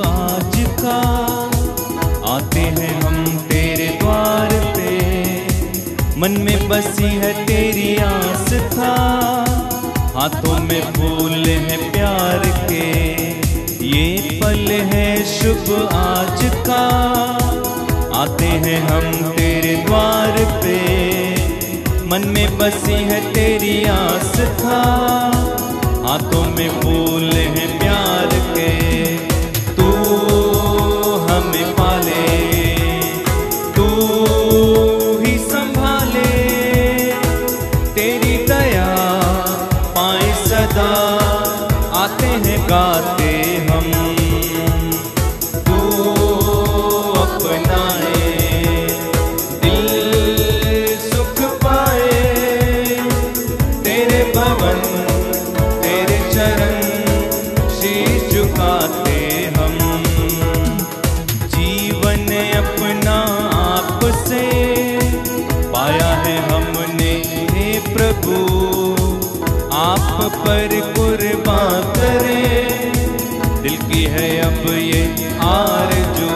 आज का, आते हैं हम तेरे द्वार पे, मन में बसी है तेरी आस्था, हाथों में फूल है प्यार के, ये पल है शुभ आज का, आते हैं हम तेरे द्वार पे, मन में बसी है तेरी आस्था, हाथों में फूल है प्यार के। तू हमें पाले, तू ही संभाले, तेरी दया पाए सदा, आते हैं गाते हम, तू अपनाए दिल सुख पाए, तेरे भवन तेरे चरण शीश झुकाते हम, जीवन अपना आपसे पाया है हमने हे प्रभु, आप पर कुर्बान करें, दिल की है अब ये आरज़ू,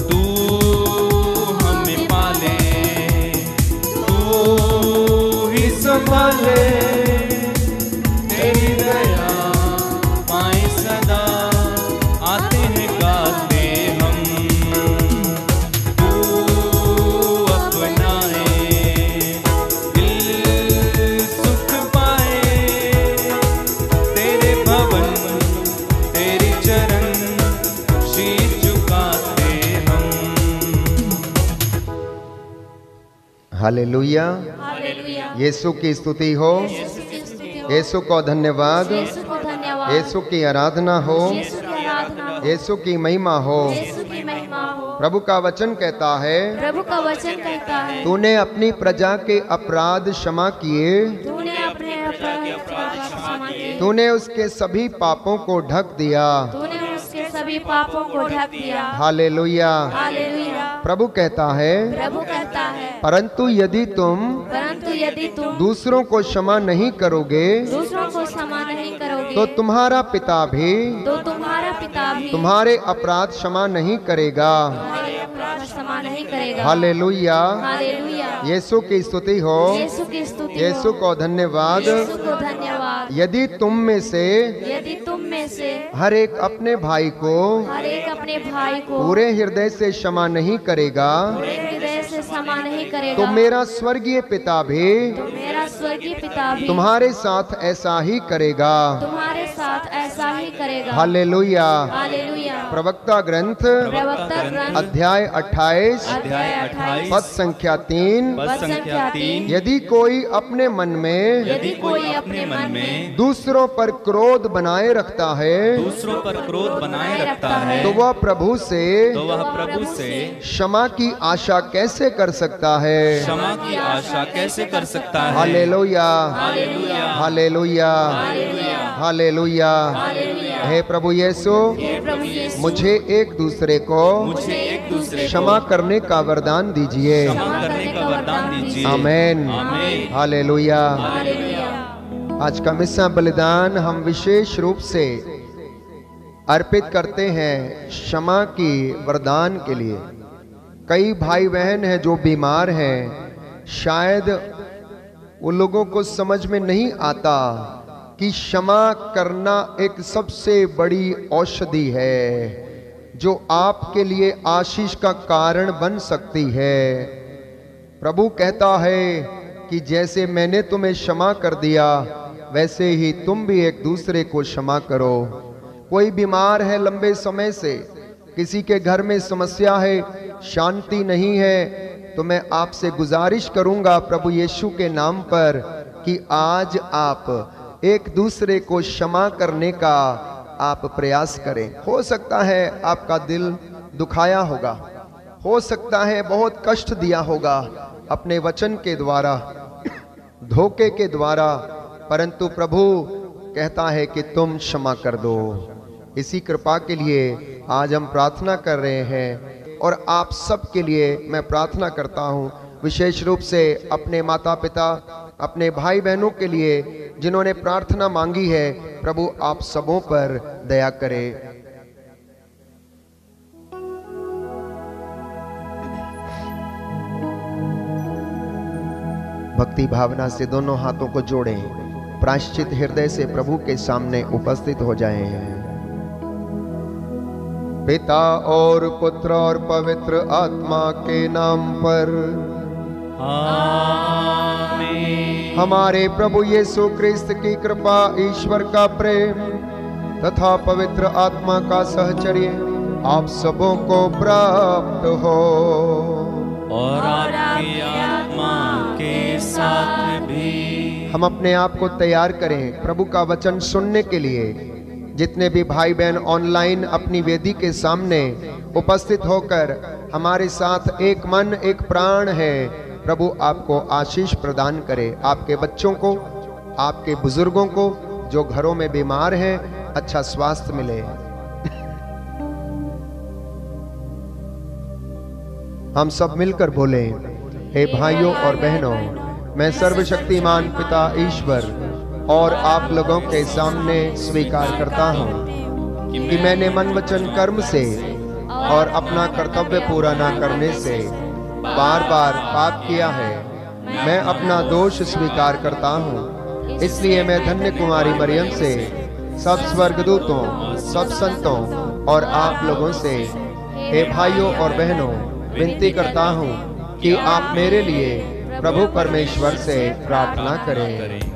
तू हमें पाले, तू ही संभाले, तेरी दया पाए सदा, आते हैं गाते हम, तू अपनाए दिल सुख पाए, तेरे भवन तेरी चरण शीश झुकाते हम। Hallelujah, hallelujah. यीशु की स्तुति हो, यीशु की स्तुति हो, यीशु को धन्यवाद, यीशु को धन्यवाद, यीशु की आराधना हो, यीशु की आराधना हो, यीशु की महिमा हो। यीशु की महिमा हो। प्रभु का वचन कहता है, प्रभु का वचन कहता है, तूने अपनी प्रजा के अपराध क्षमा किए, तूने अपने अपराध क्षमा किए, तूने उसके सभी पापों को ढक दिया। तूने उसके सभी पापों को ढक दिया। हालेलुया। हालेलुया। प्रभु कहता है, प्रभु कहता है, परंतु यदि तुम तुम दूसरों को क्षमा नहीं करोगे, दूसरों को क्षमा नहीं करोगे, तो तुम्हारा पिता भी तुम्हारा पिता भी तुम्हारे अपराध क्षमा नहीं करेगा। तुम्हारे अपराध क्षमा नहीं करेगा। हालेलुया। हालेलुया। यीशु की स्तुति हो, यीशु की स्तुति हो, यीशु को धन्यवाद। यीशु को धन्यवाद। यदि तुम में से हर एक अपने भाई को हर एक अपने भाई को पूरे हृदय से क्षमा नहीं करेगा, पूरे हृदय से क्षमा नहीं करेगा, तो मेरा स्वर्गीय पिता भी मेरा स्वर्गीय पिता भी तुम्हारे साथ ऐसा ही करेगा। तुम्हारे साथ ऐसा ही करेगा। हालेलुया। हालेलुया। प्रवक्ता ग्रंथ अध्याय 28 पद संख्या 3। यदि कोई अपने मन में दूसरों पर क्रोध बनाए रखता है, तो वह प्रभु से क्षमा की आशा कैसे कर सकता है? Hallelujah, hallelujah, hallelujah. हे प्रभु यीशु, मुझे एक दूसरे को क्षमा करने का वरदान दीजिए। आमीन। हालेलुया। आज का मिस्सा बलिदान हम विशेष रूप से अर्पित करते हैं क्षमा की वरदान के लिए। कई भाई बहन हैं जो बीमार हैं, शायद उन लोगों को समझ में नहीं आता कि क्षमा करना एक सबसे बड़ी औषधि है जो आपके लिए आशीष का कारण बन सकती है। प्रभु कहता है कि जैसे मैंने तुम्हें क्षमा कर दिया, वैसे ही तुम भी एक दूसरे को क्षमा करो। कोई बीमार है लंबे समय से, किसी के घर में समस्या है, शांति नहीं है, तो मैं आपसे गुजारिश करूंगा प्रभु यीशु के नाम पर कि आज आप एक दूसरे को क्षमा करने का आप प्रयास करें। हो सकता है आपका दिल दुखाया होगा, हो सकता है बहुत कष्ट दिया होगा अपने वचन के द्वारा, धोखे के द्वारा, परंतु प्रभु कहता है कि तुम क्षमा कर दो। इसी कृपा के लिए आज हम प्रार्थना कर रहे हैं और आप सब के लिए मैं प्रार्थना करता हूँ, विशेष रूप से अपने माता पिता, अपने भाई बहनों के लिए जिन्होंने प्रार्थना मांगी है। प्रभु आप सबों पर दया करे। भक्ति भावना से दोनों हाथों को जोड़ें, प्रायश्चित हृदय से प्रभु के सामने उपस्थित हो जाएं। पिता और पुत्र और पवित्र आत्मा के नाम पर आमीन। हमारे प्रभु यीशु क्रिस्त की कृपा, ईश्वर का प्रेम तथा पवित्र आत्मा का सहचर्य आप सबों को प्राप्त हो। और आपकी आत्मा के साथ भी। हम अपने आप को तैयार करें प्रभु का वचन सुनने के लिए। जितने भी भाई बहन ऑनलाइन अपनी वेदी के सामने उपस्थित होकर हमारे साथ एक मन एक प्राण है, प्रभु आपको आशीष प्रदान करे। आपके बच्चों को, आपके बुजुर्गों को जो घरों में बीमार हैं, अच्छा स्वास्थ्य मिले। हम सब मिलकर बोले, हे भाइयों और बहनों, मैं सर्वशक्तिमान पिता ईश्वर और आप लोगों के सामने स्वीकार करता हूँ कि मैंने मन वचन कर्म से और अपना कर्तव्य पूरा न करने से बार बार पाप किया है। मैं अपना दोष स्वीकार करता हूँ। इसलिए मैं धन्य कुमारी मरियम से, सब स्वर्गदूतों, सब संतों और आप लोगों से, हे भाइयों और बहनों, विनती करता हूँ कि आप मेरे लिए प्रभु परमेश्वर से प्रार्थना करें।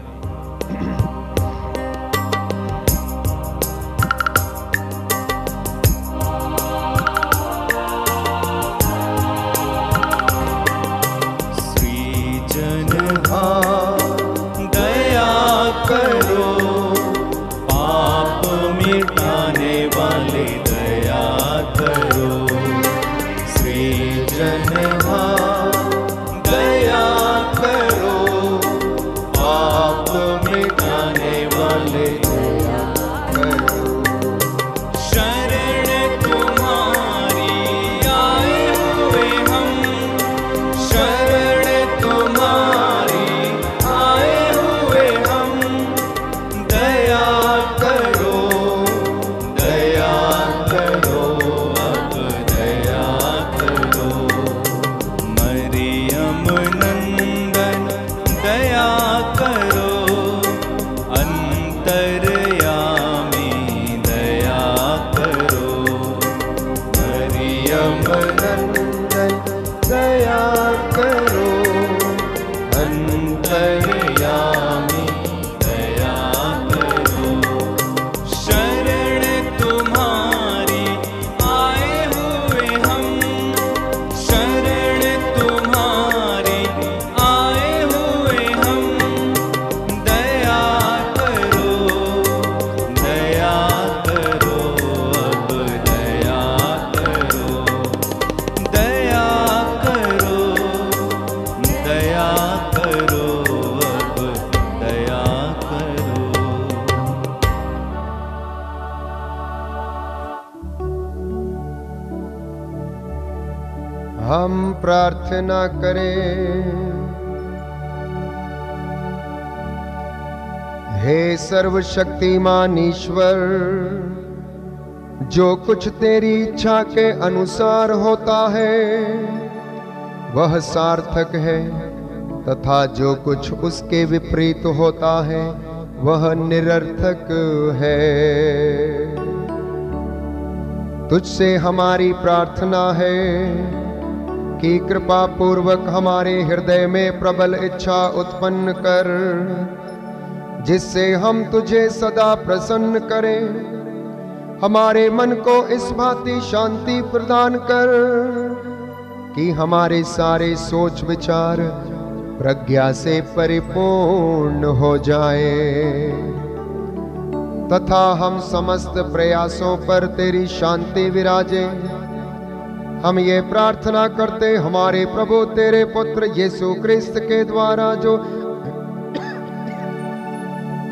हम प्रार्थना करें। हे सर्वशक्तिमान ईश्वर, जो कुछ तेरी इच्छा के अनुसार होता है वह सार्थक है, तथा जो कुछ उसके विपरीत होता है वह निरर्थक है। तुझसे हमारी प्रार्थना है कि कृपा पूर्वक हमारे हृदय में प्रबल इच्छा उत्पन्न कर, जिससे हम तुझे सदा प्रसन्न करें। हमारे मन को इस भांति शांति प्रदान कर कि हमारे सारे सोच विचार प्रज्ञा से परिपूर्ण हो जाए, तथा हम समस्त प्रयासों पर तेरी शांति विराजे। हम ये प्रार्थना करते हमारे प्रभु तेरे पुत्र यीशु क्रिस्त के द्वारा, जो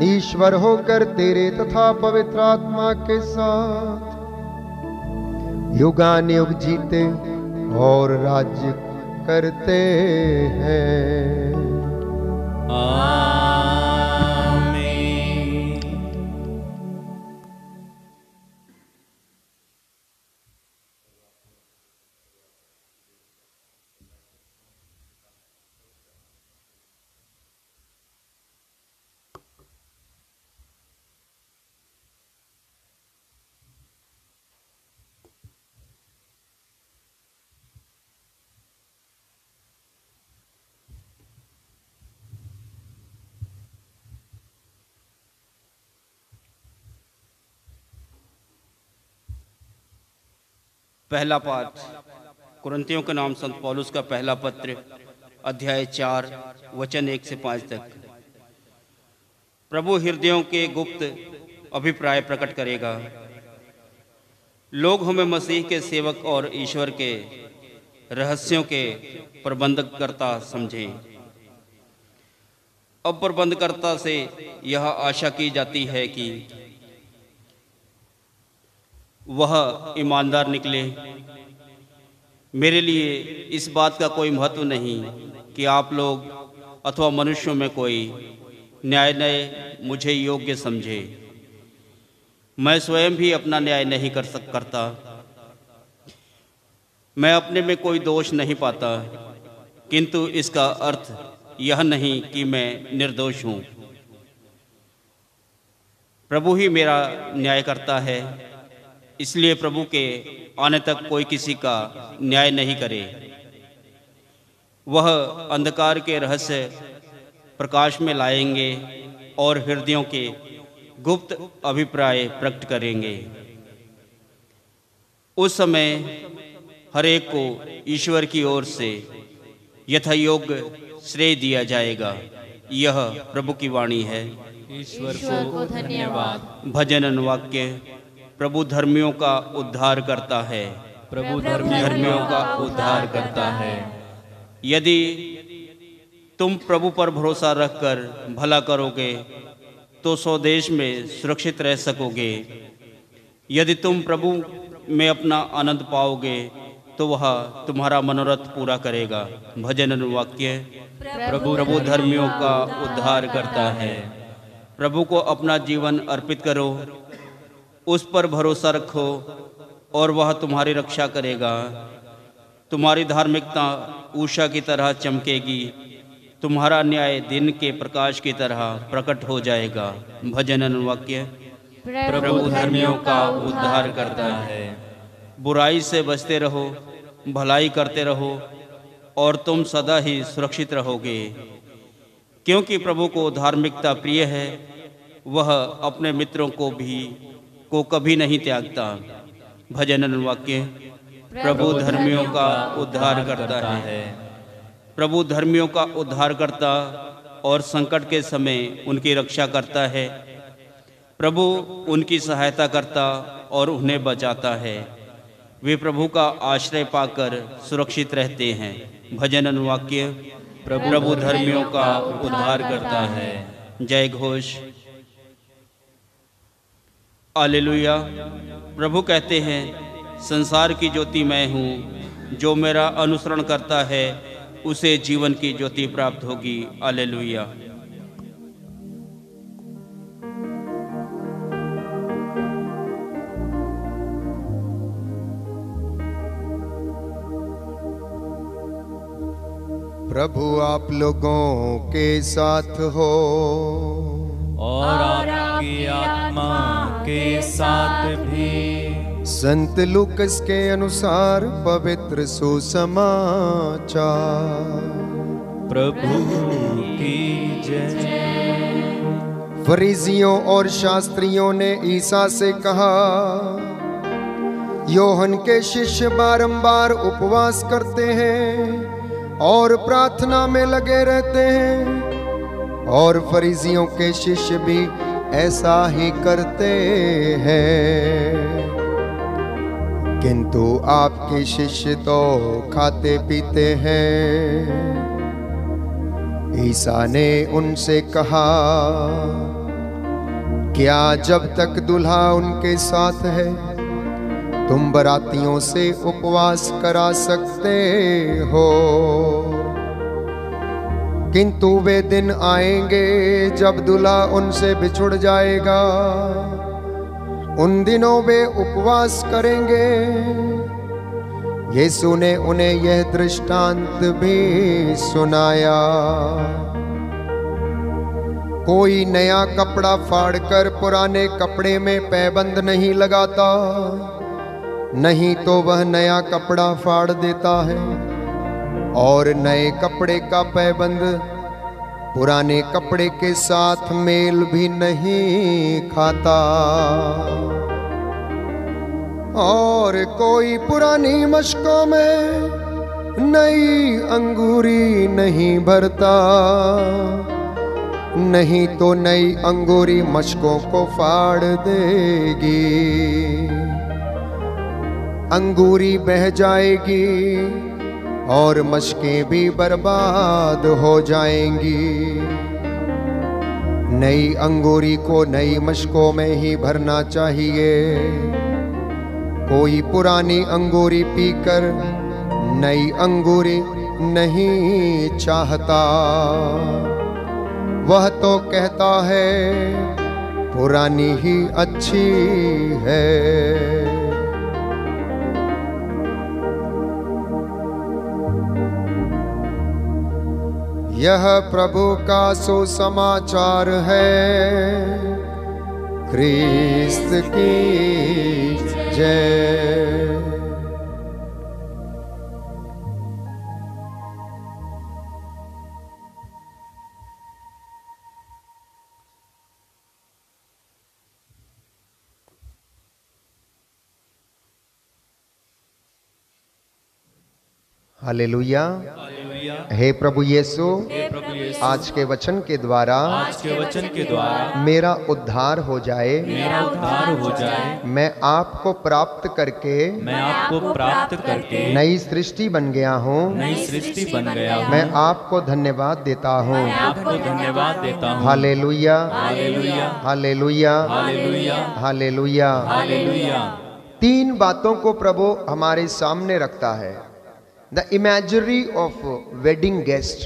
ईश्वर होकर तेरे तथा पवित्र आत्मा के साथ युगानुयुग जीते और राज्य करते हैं। आमीन। पहला पाठ कुरिन्थियों के नाम संत पौलुस का पहला पत्र अध्याय 4 वचन 1 से 5 तक। प्रभु हृदयों के गुप्त अभिप्राय प्रकट करेगा। लोग हमें मसीह के सेवक और ईश्वर के रहस्यों के प्रबंधकर्ता समझें। अब प्रबंधकर्ता से यह आशा की जाती है कि वह ईमानदार निकले। मेरे लिए इस बात का कोई महत्व नहीं कि आप लोग अथवा मनुष्यों में कोई न्याय मुझे योग्य समझे। मैं स्वयं भी अपना न्याय नहीं करता। मैं अपने में कोई दोष नहीं पाता, किंतु इसका अर्थ यह नहीं कि मैं निर्दोष हूँ। प्रभु ही मेरा न्याय करता है, इसलिए प्रभु के आने तक कोई किसी का न्याय नहीं करे। वह अंधकार के रहस्य प्रकाश में लाएंगे और हृदयों के गुप्त अभिप्राय प्रकट करेंगे। उस समय हर एक को ईश्वर की ओर से यथायोग्य श्रेय दिया जाएगा। यह प्रभु की वाणी है। ईश्वर को धन्यवाद। भजन वाक्य। प्रभु धर्मियों का उद्धार करता है। प्रभु धर्मियों का उद्धार करता है। यदि तुम प्रभु पर भरोसा रखकर भला करोगे तो स्वदेश में सुरक्षित रह सकोगे। यदि तुम प्रभु में अपना आनंद पाओगे तो वह तुम्हारा मनोरथ पूरा करेगा। भजन वाक्य। प्रभु धर्मियों का उद्धार करता है। प्रभु को अपना जीवन अर्पित करो, उस पर भरोसा रखो और वह तुम्हारी रक्षा करेगा। तुम्हारी धार्मिकता उषा की तरह चमकेगी, तुम्हारा न्याय दिन के प्रकाश की तरह प्रकट हो जाएगा। भजन वाक्य। प्रभु धर्मियों का उद्धार करता है। बुराई से बचते रहो, भलाई करते रहो और तुम सदा ही सुरक्षित रहोगे, क्योंकि प्रभु को धार्मिकता प्रिय है। वह अपने मित्रों को कभी नहीं त्यागता। भजन वाक्य। प्रभु धर्मियों का उद्धार करता है। प्रभु धर्मियों का उद्धार करता और संकट के समय उनकी रक्षा करता है। प्रभु उनकी सहायता करता और उन्हें बचाता है। वे प्रभु का आश्रय पाकर सुरक्षित रहते हैं। भजन वाक्य। प्रभु धर्मियों का उद्धार करता है। जय घोष। हालेलुया। प्रभु कहते हैं, संसार की ज्योति मैं हूँ। जो मेरा अनुसरण करता है उसे जीवन की ज्योति प्राप्त होगी। हालेलुया। प्रभु आप लोगों के साथ हो और आपकी आत्मा के साथ भी। संत लूकस के अनुसार पवित्र सुसमाचार। प्रभु की जय। फरीसियों और शास्त्रियों ने ईसा से कहा, योहन के शिष्य बारंबार उपवास करते हैं और प्रार्थना में लगे रहते हैं, और फरीसियों के शिष्य भी ऐसा ही करते हैं, किंतु आपके शिष्य तो खाते पीते हैं। ईसा ने उनसे कहा, क्या जब तक दूल्हा उनके साथ है तुम बरातियों से उपवास करा सकते हो? किंतु वे दिन आएंगे जब दूल्हा उनसे बिछुड़ जाएगा, उन दिनों वे उपवास करेंगे। यीशु ने उन्हें यह दृष्टांत भी सुनाया, कोई नया कपड़ा फाड़कर पुराने कपड़े में पैबंद नहीं लगाता, नहीं तो वह नया कपड़ा फाड़ देता है और नए कपड़े का पैबंद पुराने कपड़े के साथ मेल भी नहीं खाता। और कोई पुरानी मशकों में नई अंगूरी नहीं भरता, नहीं तो नई अंगूरी मशकों को फाड़ देगी, अंगूरी बह जाएगी और मशकें भी बर्बाद हो जाएंगी। नई अंगूरी को नई मशकों में ही भरना चाहिए। कोई पुरानी अंगूरी पीकर नई अंगूरी नहीं चाहता, वह तो कहता है पुरानी ही अच्छी है। यह प्रभु का सुसमाचार है, क्रिस्त की जय। हालेलुया। हे प्रभु यीशु, आज के वचन के द्वारा मेरा उद्धार हो जाए, मैं आपको प्राप्त करके नई सृष्टि बन गया हूँ, मैं आपको धन्यवाद देता हूँ। Hallelujah, hallelujah, hallelujah. तीन बातों को प्रभु हमारे सामने रखता है। The imagery of wedding guest.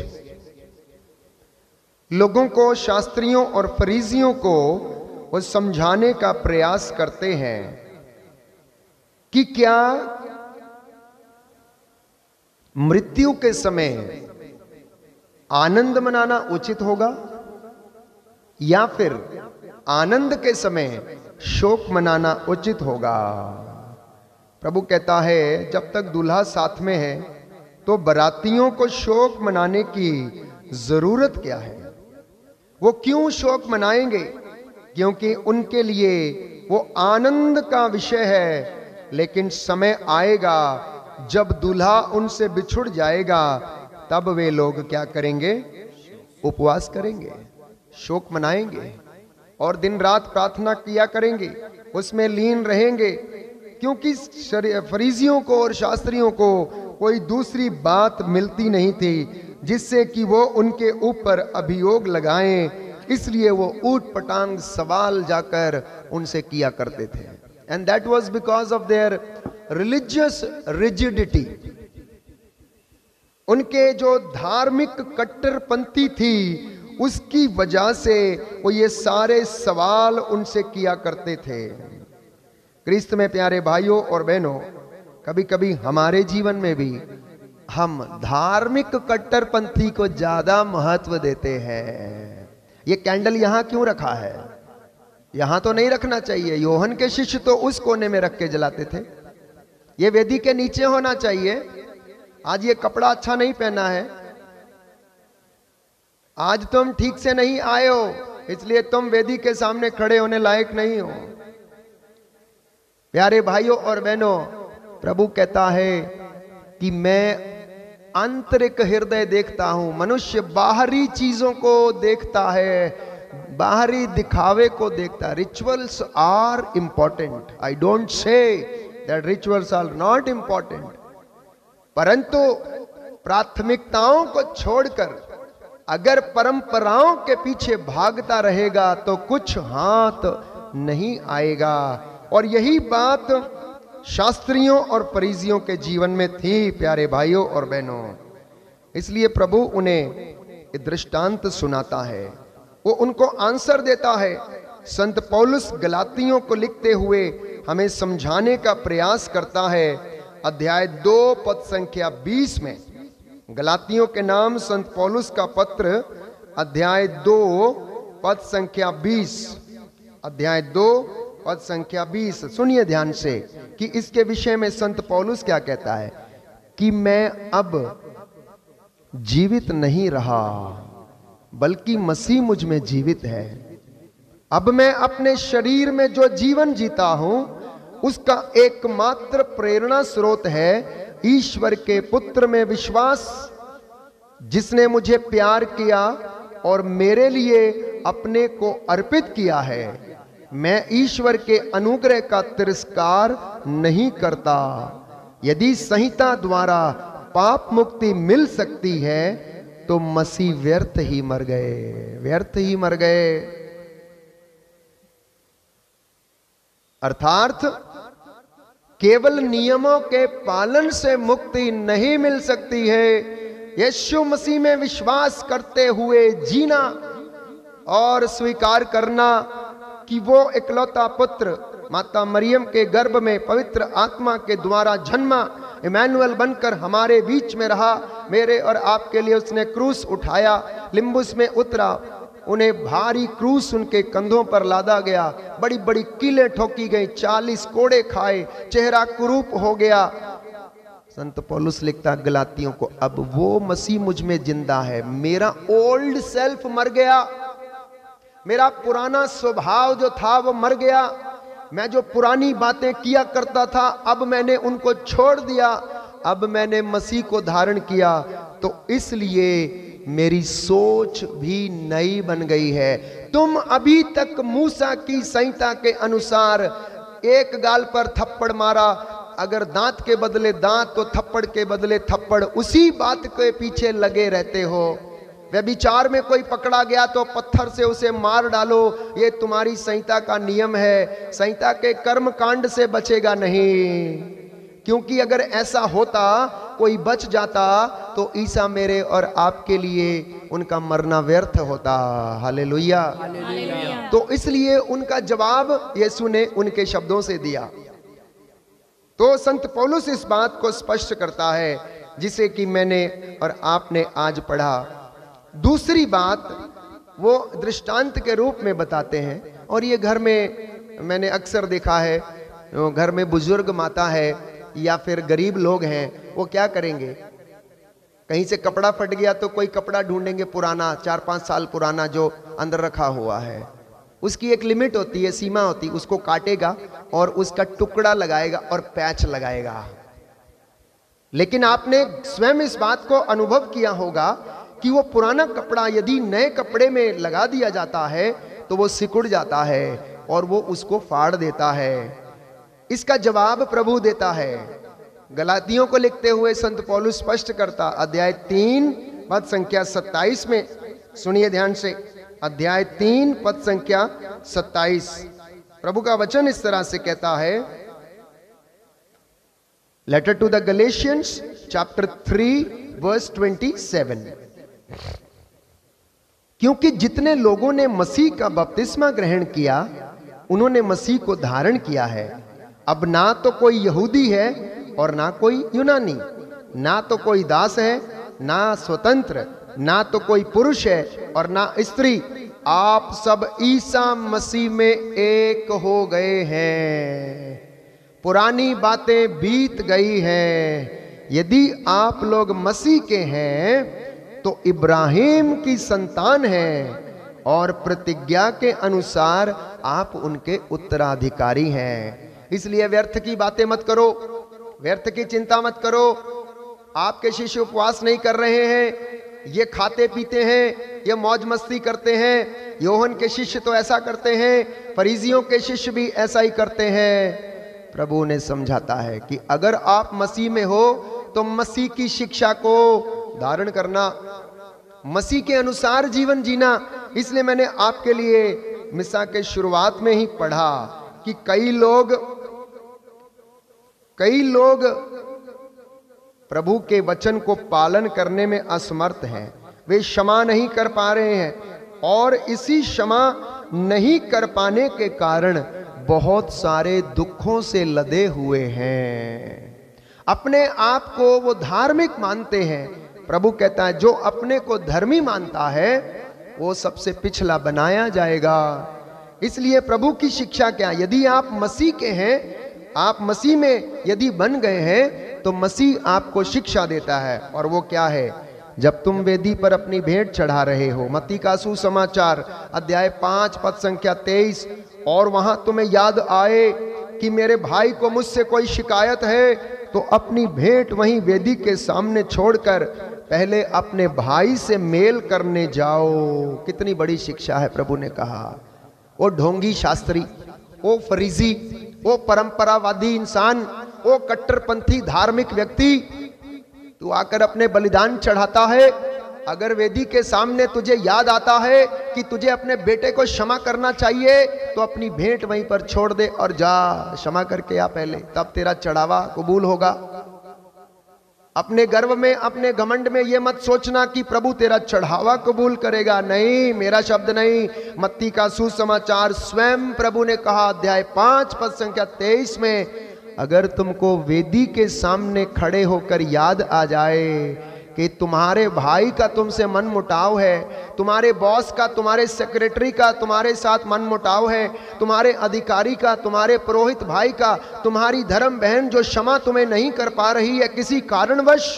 लोगों को, शास्त्रियों और फरीसियों को वो समझाने का प्रयास करते हैं कि क्या मृत्यु के समय आनंद मनाना उचित होगा या फिर आनंद के समय शोक मनाना उचित होगा। प्रभु कहता है जब तक दूल्हा साथ में है तो बरातियों को शोक मनाने की जरूरत क्या है। वो क्यों शोक मनाएंगे? क्योंकि उनके लिए वो आनंद का विषय है। लेकिन समय आएगा जब दूल्हा उनसे बिछुड़ जाएगा, तब वे लोग क्या करेंगे? उपवास करेंगे, शोक मनाएंगे और दिन रात प्रार्थना किया करेंगे, उसमें लीन रहेंगे। क्योंकि फरीसियों को और शास्त्रियों को कोई दूसरी बात मिलती नहीं थी जिससे कि वो उनके ऊपर अभियोग लगाएं, इसलिए वो ऊट पटांग सवाल जाकर उनसे किया करते थे। And that was because of their religious rigidity. उनके जो धार्मिक कट्टरपंथी थी उसकी वजह से वो ये सारे सवाल उनसे किया करते थे। क्रिस्त में प्यारे भाइयों और बहनों, कभी कभी हमारे जीवन में भी हम धार्मिक कट्टरपंथी को ज्यादा महत्व देते हैं। ये कैंडल यहां क्यों रखा है? यहां तो नहीं रखना चाहिए। योहन के शिष्य तो उस कोने में रख के जलाते थे। ये वेदी के नीचे होना चाहिए। आज ये कपड़ा अच्छा नहीं पहना है, आज तुम ठीक से नहीं आए हो, इसलिए तुम वेदी के सामने खड़े होने लायक नहीं हो। प्यारे भाइयों और बहनों, प्रभु कहता है कि मैं आंतरिक हृदय देखता हूं। मनुष्य बाहरी चीजों को देखता है, बाहरी दिखावे को देखता है। Rituals are important, I don't say that rituals are not important, परंतु प्राथमिकताओं को छोड़कर अगर परंपराओं के पीछे भागता रहेगा तो कुछ हाथ नहीं आएगा। और यही बात शास्त्रियों और फरीसियों के जीवन में थी प्यारे भाइयों और बहनों। इसलिए प्रभु उन्हें दृष्टांत सुनाता है, वो उनको आंसर देता है। संत पौलुस गलातियों को लिखते हुए हमें समझाने का प्रयास करता है। अध्याय 2 पद संख्या 20 में, गलातियों के नाम संत पौलुस का पत्र, अध्याय 2 पद संख्या 20, अध्याय 2 पद संख्या 20। सुनिए ध्यान से कि इसके विषय में संत पौलुस क्या कहता है कि मैं अब जीवित नहीं रहा बल्कि मसीह मुझ में जीवित है। अब मैं अपने शरीर में जो जीवन जीता हूं उसका एकमात्र प्रेरणा स्रोत है ईश्वर के पुत्र में विश्वास, जिसने मुझे प्यार किया और मेरे लिए अपने को अर्पित किया है। मैं ईश्वर के अनुग्रह का तिरस्कार नहीं करता। यदि संहिता द्वारा पाप मुक्ति मिल सकती है तो मसीह व्यर्थ ही मर गए, व्यर्थ ही मर गए। अर्थात केवल नियमों के पालन से मुक्ति नहीं मिल सकती है। यीशु मसीह में विश्वास करते हुए जीना और स्वीकार करना कि वो इकलौता पुत्र माता मरियम के गर्भ में पवित्र आत्मा के द्वारा जन्मा, इमैनुअल बनकर हमारे बीच में रहा, मेरे और आपके लिए उसने क्रूस उठाया, लिम्बुस में उतरा, उन्हें भारी क्रूस उनके कंधों पर लादा गया, बड़ी बड़ी कीलें ठोकी गई, 40 कोड़े खाए, चेहरा कुरूप हो गया। संत पौलुस लिखता गलातियों को, अब वो मसीह मुझ में जिंदा है, मेरा ओल्ड सेल्फ मर गया, मेरा पुराना स्वभाव जो था वो मर गया, मैं जो पुरानी बातें किया करता था अब मैंने उनको छोड़ दिया, अब मैंने मसीह को धारण किया, तो इसलिए मेरी सोच भी नई बन गई है। तुम अभी तक मूसा की संहिता के अनुसार एक गाल पर थप्पड़ मारा, अगर दांत के बदले दांत तो थप्पड़ के बदले थप्पड़, उसी बात के पीछे लगे रहते हो। व्यभिचार में कोई पकड़ा गया तो पत्थर से उसे मार डालो, ये तुम्हारी संहिता का नियम है। संहिता के कर्म कांड से बचेगा नहीं, क्योंकि अगर ऐसा होता, कोई बच जाता, तो ईसा मेरे और आपके लिए उनका मरना व्यर्थ होता। हालेलुया। तो इसलिए उनका जवाब यीशु ने उनके शब्दों से दिया। तो संत पौलुस इस बात को स्पष्ट करता है जिसे कि मैंने और आपने आज पढ़ा। दूसरी बात वो दृष्टांत के रूप में बताते हैं, और ये घर में मैंने अक्सर देखा है, घर में बुजुर्ग माता है या फिर गरीब लोग हैं, वो क्या करेंगे, कहीं से कपड़ा फट गया तो कोई कपड़ा ढूंढेंगे पुराना, 4-5 साल पुराना जो अंदर रखा हुआ है, उसकी एक लिमिट होती है, सीमा होती है, उसको काटेगा और उसका टुकड़ा लगाएगा और पैच लगाएगा। लेकिन आपने स्वयं इस बात को अनुभव किया होगा कि वो पुराना कपड़ा यदि नए कपड़े में लगा दिया जाता है तो वो सिकुड़ जाता है और वो उसको फाड़ देता है। इसका जवाब प्रभु देता है। गलातियों को लिखते हुए संत पौलुस स्पष्ट करता, अध्याय 3 पद संख्या 27 में, सुनिए ध्यान से, अध्याय 3 पद संख्या 27, प्रभु का वचन इस तरह से कहता है, letter to the Galatians chapter 3 verse 27, क्योंकि जितने लोगों ने मसीह का बपतिस्मा ग्रहण किया उन्होंने मसीह को धारण किया है। अब ना तो कोई यहूदी है और ना कोई यूनानी, ना तो कोई दास है ना स्वतंत्र, ना तो कोई पुरुष है और ना स्त्री, आप सब ईसा मसीह में एक हो गए हैं। पुरानी बातें बीत गई हैं। यदि आप लोग मसीह के हैं तो इब्राहिम की संतान हैं और प्रतिज्ञा के अनुसार आप उनके उत्तराधिकारी हैं। इसलिए व्यर्थ की बातें मत करो, व्यर्थ की चिंता मत करो। आपके शिष्य उपवास नहीं कर रहे हैं, ये खाते पीते हैं, ये मौज मस्ती करते हैं। योहन के शिष्य तो ऐसा करते हैं, फरीजियों के शिष्य भी ऐसा ही करते हैं। प्रभु ने समझाता है कि अगर आप मसीह में हो तो मसीह की शिक्षा को धारण करना, मसीह के अनुसार जीवन जीना। इसलिए मैंने आपके लिए मिसा के शुरुआत में ही पढ़ा कि कई लोग प्रभु के वचन को पालन करने में असमर्थ हैं, वे क्षमा नहीं कर पा रहे हैं, और इसी क्षमा नहीं कर पाने के कारण बहुत सारे दुखों से लदे हुए हैं। अपने आप को वो धार्मिक मानते हैं। प्रभु कहता है जो अपने को धर्मी मानता है वो सबसे पिछला बनाया जाएगा। इसलिए प्रभु की शिक्षा क्या, यदि आप मसीह के हैं, आप मसीह में यदि बन गए हैं तो मसीह आपको शिक्षा देता है, और वो क्या है, जब तुम वेदी पर अपनी भेंट चढ़ा रहे हो, मत्ती का सुसमाचार अध्याय 5 पद संख्या 23, और वहां तुम्हें याद आए कि मेरे भाई को मुझसे कोई शिकायत है तो अपनी भेंट वहीं वेदी के सामने छोड़कर पहले अपने भाई से मेल करने जाओ। कितनी बड़ी शिक्षा है प्रभु ने कहा। वो ढोंगी शास्त्री, वो फरीजी, वो परंपरावादी इंसान, वो कट्टरपंथी धार्मिक व्यक्ति, तू आकर अपने बलिदान चढ़ाता है, अगर वेदी के सामने तुझे याद आता है कि तुझे अपने बेटे को क्षमा करना चाहिए तो अपनी भेंट वहीं पर छोड़ दे और जा क्षमा करके आ पहले, तब तेरा चढ़ावा कबूल होगा। अपने गर्व में, अपने घमंड में ये मत सोचना कि प्रभु तेरा चढ़ावा कबूल करेगा। नहीं, मेरा शब्द नहीं, मत्ती का सुसमाचार स्वयं प्रभु ने कहा अध्याय 5 पद संख्या 23 में, अगर तुमको वेदी के सामने खड़े होकर याद आ जाए कि तुम्हारे भाई का तुमसे मन मुटाव है, तुम्हारे बॉस का, तुम्हारे सेक्रेटरी का तुम्हारे साथ मन मुटाव है, तुम्हारे अधिकारी का, तुम्हारे पुरोहित भाई का, तुम्हारी धर्म बहन जो क्षमा तुम्हें नहीं कर पा रही है किसी कारणवश,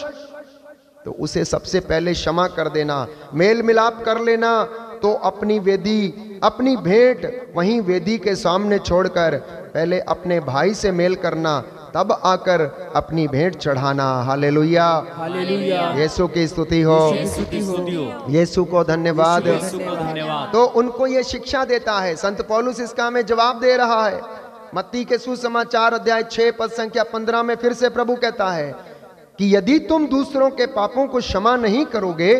तो उसे सबसे पहले क्षमा कर देना, मेल मिलाप कर लेना। तो अपनी वेदी, अपनी भेंट वहीं वेदी के सामने छोड़कर पहले अपने भाई से मेल करना, तब आकर अपनी भेंट चढ़ाना। हालेलुया, हालेलुया, यीशु की स्तुति हो, यीशु को धन्यवाद। तो उनको ये शिक्षा देता है संत पौलुस, इसका हमें जवाब दे रहा है। मत्ती के सुसमाचार अध्याय 6 पद संख्या 15 में फिर से प्रभु कहता है कि यदि तुम दूसरों के पापों को क्षमा नहीं करोगे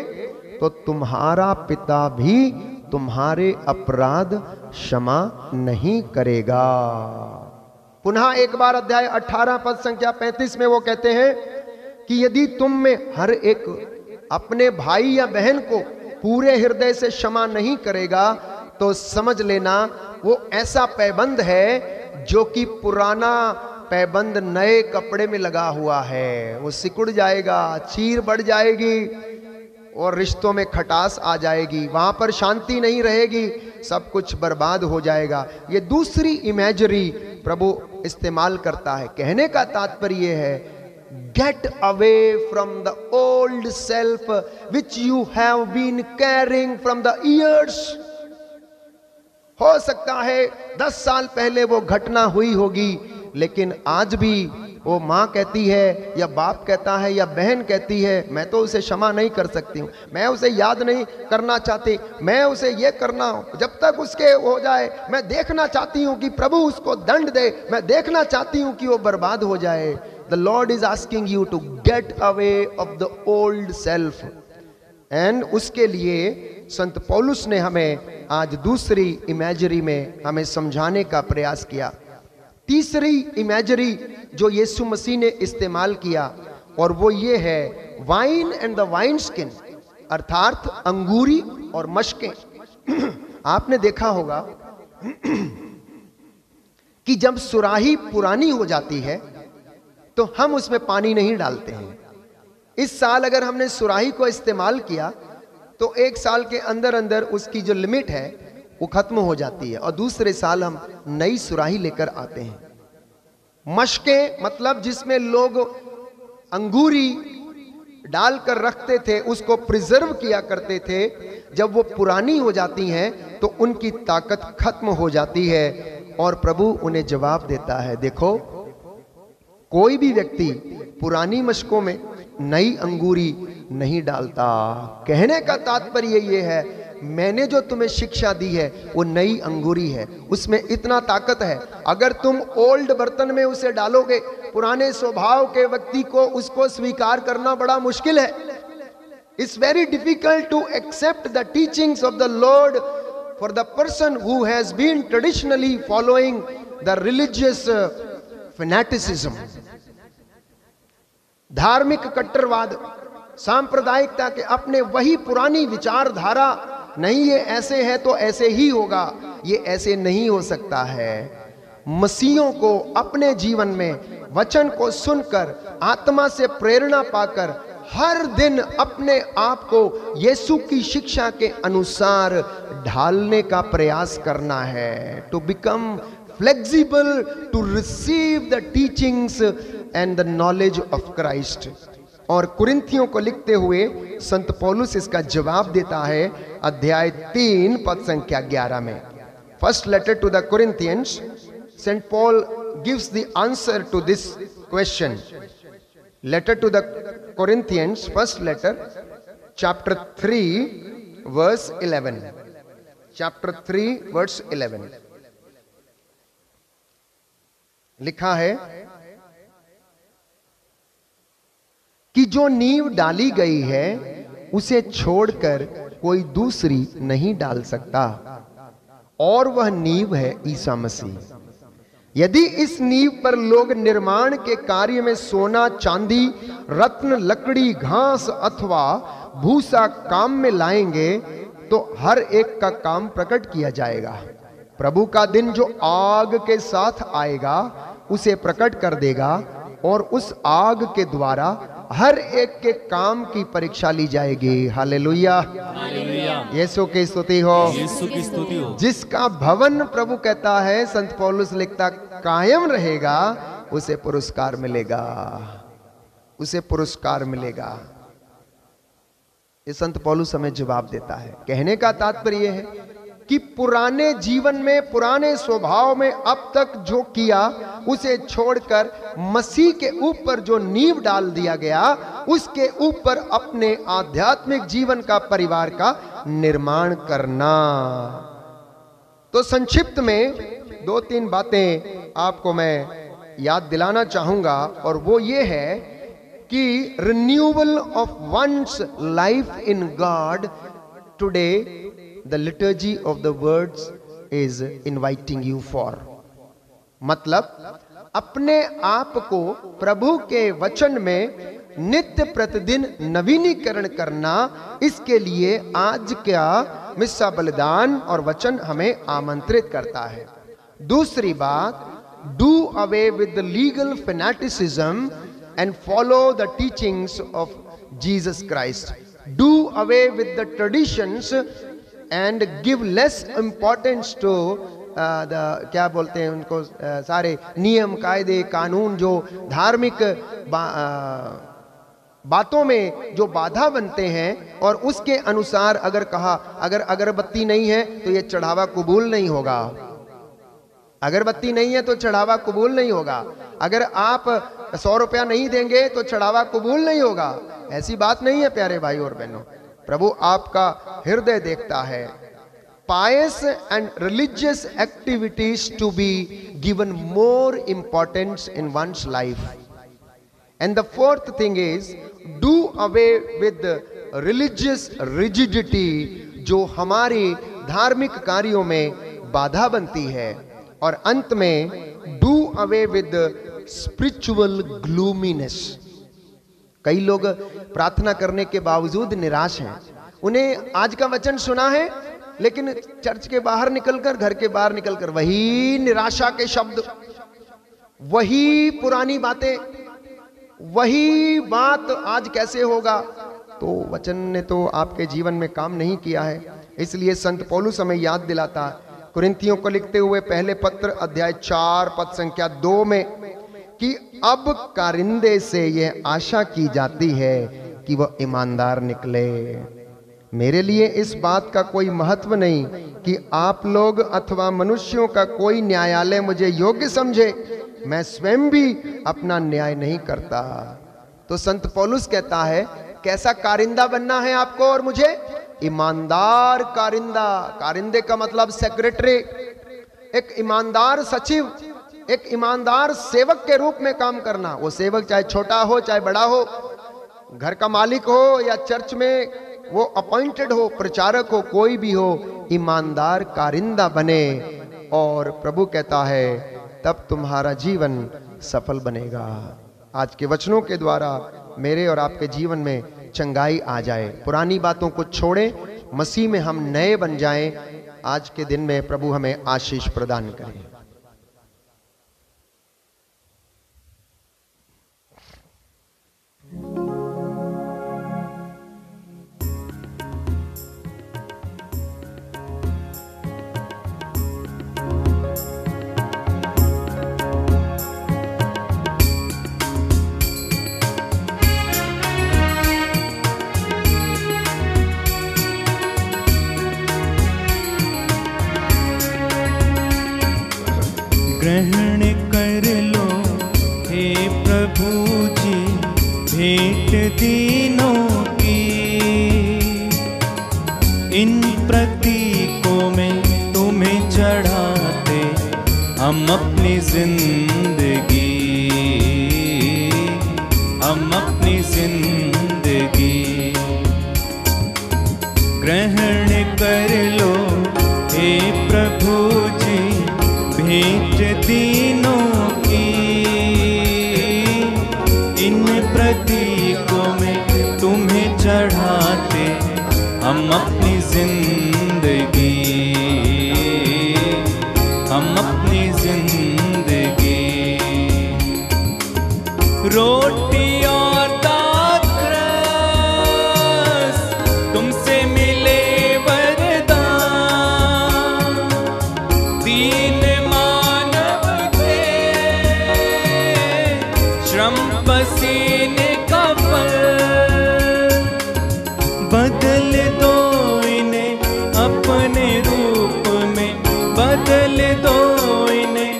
तो तुम्हारा पिता भी तुम्हारे अपराध क्षमा नहीं करेगा। पुनः एक बार अध्याय 18 पद संख्या 35 में वो कहते हैं कि यदि तुम में हर एक अपने भाई या बहन को पूरे हृदय से क्षमा नहीं करेगा तो समझ लेना वो ऐसा पैबंद है जो कि पुराना पैबंद नए कपड़े में लगा हुआ है। वो सिकुड़ जाएगा, चीर बढ़ जाएगी और रिश्तों में खटास आ जाएगी, वहां पर शांति नहीं रहेगी, सब कुछ बर्बाद हो जाएगा। ये दूसरी इमेजरी प्रभु इस्तेमाल करता है। कहने का तात्पर्य है get away from the old self which you have been carrying from the years. हो सकता है 10 साल पहले वो घटना हुई होगी, लेकिन आज भी वो माँ कहती है या बाप कहता है या बहन कहती है मैं तो उसे क्षमा नहीं कर सकती हूँ, मैं उसे याद नहीं करना चाहती, मैं उसे ये करना जब तक उसके हो जाए, मैं देखना चाहती हूँ कि प्रभु उसको दंड दे, मैं देखना चाहती हूँ कि वो बर्बाद हो जाए। The Lord is asking you to get away of the old self. And उसके लिए संत पौलुस ने हमें आज दूसरी इमेजरी में हमें समझाने का प्रयास किया। तीसरी इमेजरी जो यीशु मसीह ने इस्तेमाल किया और वो ये है wine and the wine skin, अर्थात अंगूरी और मशकें। आपने देखा होगा कि जब सुराही पुरानी हो जाती है तो हम उसमें पानी नहीं डालते हैं। इस साल अगर हमने सुराही को इस्तेमाल किया तो 1 साल के अंदर अंदर उसकी जो लिमिट है वो खत्म हो जाती है और दूसरे साल हम नई सुराही लेकर आते हैं। मशकें मतलब जिसमें लोग अंगूरी डालकर रखते थे, उसको प्रिजर्व किया करते थे, जब वो पुरानी हो जाती हैं तो उनकी ताकत खत्म हो जाती है और प्रभु उन्हें जवाब देता है, देखो कोई भी व्यक्ति पुरानी मशकों में नई अंगूरी नहीं डालता। कहने का तात्पर्य ये है मैंने जो तुम्हें शिक्षा दी है वो नई अंगूरी है, उसमें इतना ताकत है। अगर तुम ओल्ड बर्तन में उसे डालोगे, पुराने स्वभाव के व्यक्ति को उसको स्वीकार करना बड़ा मुश्किल है। It's very difficult to accept the teachings of the Lord for the person who has been traditionally following the religious fanaticism. धार्मिक कट्टरवाद, सांप्रदायिकता के अपने वही पुरानी विचारधारा, नहीं ये ऐसे है तो ऐसे ही होगा, ये ऐसे नहीं हो सकता है। मसीहों को अपने जीवन में वचन को सुनकर आत्मा से प्रेरणा पाकर हर दिन अपने आप को यीशु की शिक्षा के अनुसार ढालने का प्रयास करना है। To become flexible to receive the teachings and the knowledge of Christ। और कुरिन्थियों को लिखते हुए संत पौलुस इसका जवाब देता है अध्याय 3 पद संख्या 11 में। First letter to the Corinthians, Saint Paul gives the answer to this question. Letter to the Corinthians, first letter, chapter 3, verse 11. Chapter 3, verse 11. लिखा है कि जो नींव डाली गई है उसे छोड़कर कोई दूसरी नहीं डाल सकता, और वह नींव है ईसा मसीह। यदि इस नींव पर लोग निर्माण के कार्य में सोना, चांदी, रत्न, लकड़ी, घास अथवा भूसा काम में लाएंगे तो हर एक का काम प्रकट किया जाएगा। प्रभु का दिन जो आग के साथ आएगा उसे प्रकट कर देगा, और उस आग के द्वारा हर एक के काम की परीक्षा ली जाएगी। हालेलुया, यीशु की स्तुति हो, यीशु की स्तुति हो। जिसका भवन, प्रभु कहता है, संत पौलुस लिखता, कायम रहेगा, उसे पुरस्कार मिलेगा, उसे पुरस्कार मिलेगा। ये संत पौलुस हमें जवाब देता है। कहने का तात्पर्य यह है कि पुराने जीवन में, पुराने स्वभाव में अब तक जो किया उसे छोड़कर मसीह के ऊपर जो नींव डाल दिया गया, उसके ऊपर अपने आध्यात्मिक जीवन का, परिवार का निर्माण करना। तो संक्षिप्त में 2-3 बातें आपको मैं याद दिलाना चाहूंगा, और वो ये है कि renewal of one's life in God today, the liturgy of the words is inviting you for। मतलब अपने आप को प्रभु के वचन में नित्य प्रतिदिन नवीनीकरण करना, इसके लिए आज का मिस्सा बलिदान और वचन हमें आमंत्रित करता है। दूसरी बात, do away with the legal fanaticism and follow the teachings of Jesus Christ. Do away with the traditions and give less importance to क्या बोलते हैं उनको, सारे नियम, कायदे, कानून जो धार्मिक बातों में जो बाधा बनते हैं, और उसके अनुसार अगर कहा, अगर अगरबत्ती नहीं है तो ये चढ़ावा कबूल नहीं होगा, अगरबत्ती नहीं है तो चढ़ावा कबूल नहीं होगा, अगर आप 100 रुपया नहीं देंगे तो चढ़ावा कबूल नहीं होगा। ऐसी बात नहीं है प्यारे भाई और बहनों। प्रभु आपका हृदय देखता है। Pious and religious activities to be given more importance in one's life. And the fourth thing is, do away with the religious rigidity जो हमारे धार्मिक कार्यों में बाधा बनती है। और अंत में, do away with the spiritual gloominess। कई लोग प्रार्थना करने के बावजूद निराश हैं। उन्हें आज का वचन सुना है, लेकिन चर्च के बाहर निकलकर, घर के बाहर निकलकर वही निराशा के शब्द, वही पुरानी बातें, वही बात, आज कैसे होगा। तो वचन ने तो आपके जीवन में काम नहीं किया है। इसलिए संत पौलुस हमें याद दिलाता है, कुरिन्थियों को लिखते हुए पहले पत्र अध्याय 4 पद संख्या 2 में, कि अब कारिंदे से यह आशा की जाती है कि वह ईमानदार निकले। मेरे लिए इस बात का कोई महत्व नहीं कि आप लोग अथवा मनुष्यों का कोई न्यायालय मुझे योग्य समझे, मैं स्वयं भी अपना न्याय नहीं करता। तो संत पौलुस कहता है, कैसा कारिंदा बनना है आपको और मुझे? ईमानदार कारिंदा। कारिंदे का मतलब सेक्रेटरी, एक ईमानदार सचिव, एक ईमानदार सेवक के रूप में काम करना। वो सेवक चाहे छोटा हो चाहे बड़ा हो, घर का मालिक हो या चर्च में वो अपॉइंटेड हो, प्रचारक हो, कोई भी हो, ईमानदार कारिंदा बने। और प्रभु कहता है तब तुम्हारा जीवन सफल बनेगा। आज के वचनों के द्वारा मेरे और आपके जीवन में चंगाई आ जाए, पुरानी बातों को छोड़ें, मसीह में हम नए बन जाएं। आज के दिन में प्रभु हमें आशीष प्रदान करें। भेंट दीनों की, इन प्रतीकों में तुम्हें चढ़ाते हम अपनी जिंदगी, हम अपनी जिंदगी। ग्रहण कर लो हे प्रभु जी भेंट दीनों की, इन प्रतीकों में तुम्हें चढ़ाते हम अपनी जिंदगी, हम अपनी जिंदगी। रोटी और दाखरस तुमसे मिले वरदान, दीन मानव के श्रम पसीने का फल। बदल दो इन्हें अपने रूप में, बदल दो इन्हें